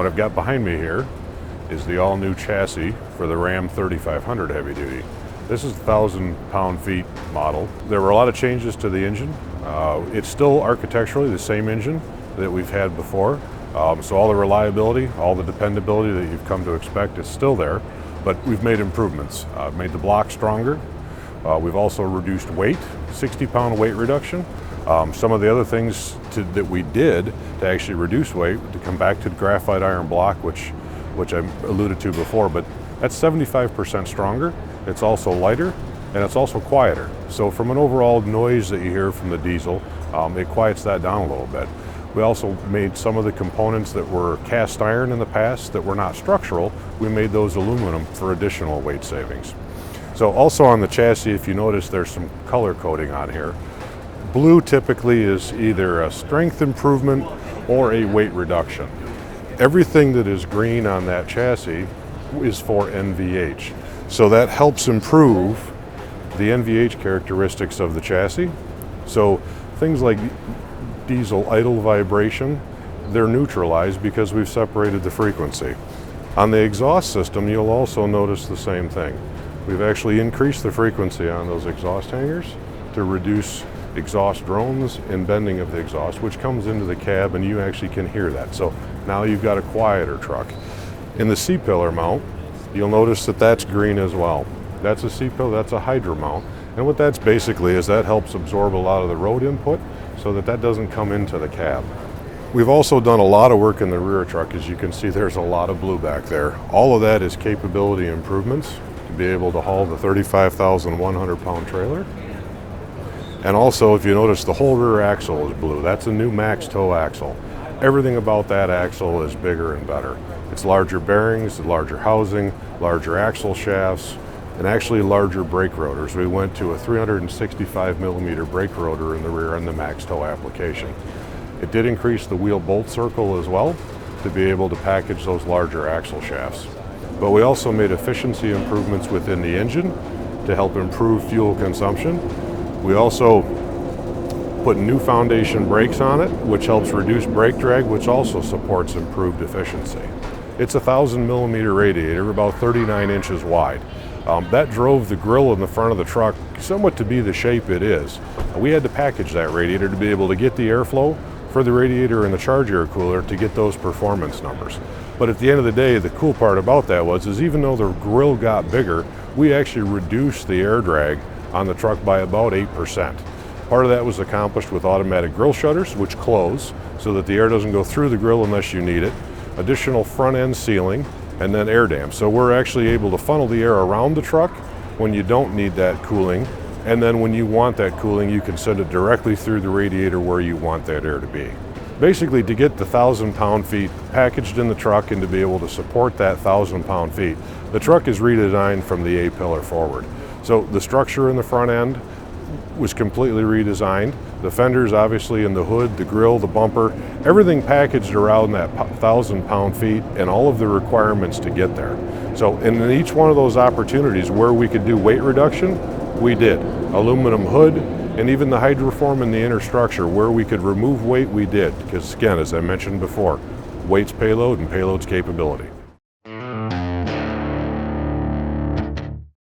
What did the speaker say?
What I've got behind me here is the all-new chassis for the Ram 3500 heavy duty. This is a 1,000 pound-feet model. There were a lot of changes to the engine. It's still architecturally the same engine that we've had before. So all the reliability, all the dependability that you've come to expect is still there, but we've made improvements. Made the block stronger. We've also reduced weight, 60-pound weight reduction. Some of the other things that we did to actually reduce weight, to come back to the graphite iron block, which I alluded to before, but that's 75% stronger. It's also lighter, and it's also quieter. So from an overall noise that you hear from the diesel, it quiets that down a little bit. We also made some of the components that were cast iron in the past that were not structural. We made those aluminum for additional weight savings. So also on the chassis, if you notice, there's some color coding on here. Blue typically is either a strength improvement or a weight reduction. Everything that is green on that chassis is for NVH. So that helps improve the NVH characteristics of the chassis. So things like diesel idle vibration, they're neutralized because we've separated the frequency. On the exhaust system, you'll also notice the same thing. We've actually increased the frequency on those exhaust hangers to reduce exhaust drones and bending of the exhaust, which comes into the cab and you actually can hear that. So now you've got a quieter truck. In the C-pillar mount, you'll notice that that's green as well. That's a C-pillar, that's a hydro mount. And what that's basically is that helps absorb a lot of the road input so that doesn't come into the cab. We've also done a lot of work in the rear truck. As you can see, there's a lot of blue back there. All of that is capability improvements to be able to haul the 35,100 pound trailer. And also, if you notice, the whole rear axle is blue. That's a new max toe axle. Everything about that axle is bigger and better. It's larger bearings, larger housing, larger axle shafts, and actually larger brake rotors. We went to a 365 millimeter brake rotor in the rear in the max toe application. It did increase the wheel bolt circle as well to be able to package those larger axle shafts. But we also made efficiency improvements within the engine to help improve fuel consumption. We also put new foundation brakes on it, which helps reduce brake drag, which also supports improved efficiency. It's a 1,000 millimeter radiator, about 39 inches wide. That drove the grille in the front of the truck somewhat to be the shape it is. We had to package that radiator to be able to get the airflow for the radiator and the charge air cooler to get those performance numbers. But at the end of the day, the cool part about that is even though the grille got bigger, we actually reduced the air drag on the truck by about 8%. Part of that was accomplished with automatic grille shutters, which close so that the air doesn't go through the grille unless you need it, additional front end sealing, and then air dams. So we're actually able to funnel the air around the truck when you don't need that cooling, and then when you want that cooling, you can send it directly through the radiator where you want that air to be. Basically, to get the 1,000 pound-feet packaged in the truck and to be able to support that 1,000 pound-feet, the truck is redesigned from the A-pillar forward. So the structure in the front end was completely redesigned. The fenders, obviously, in the hood, the grille, the bumper, everything packaged around that 1,000 pound-feet and all of the requirements to get there. So in each one of those opportunities where we could do weight reduction, we did. Aluminum hood, and even the hydroform in the inner structure, where we could remove weight, we did. Because again, as I mentioned before, weight's payload and payload's capability.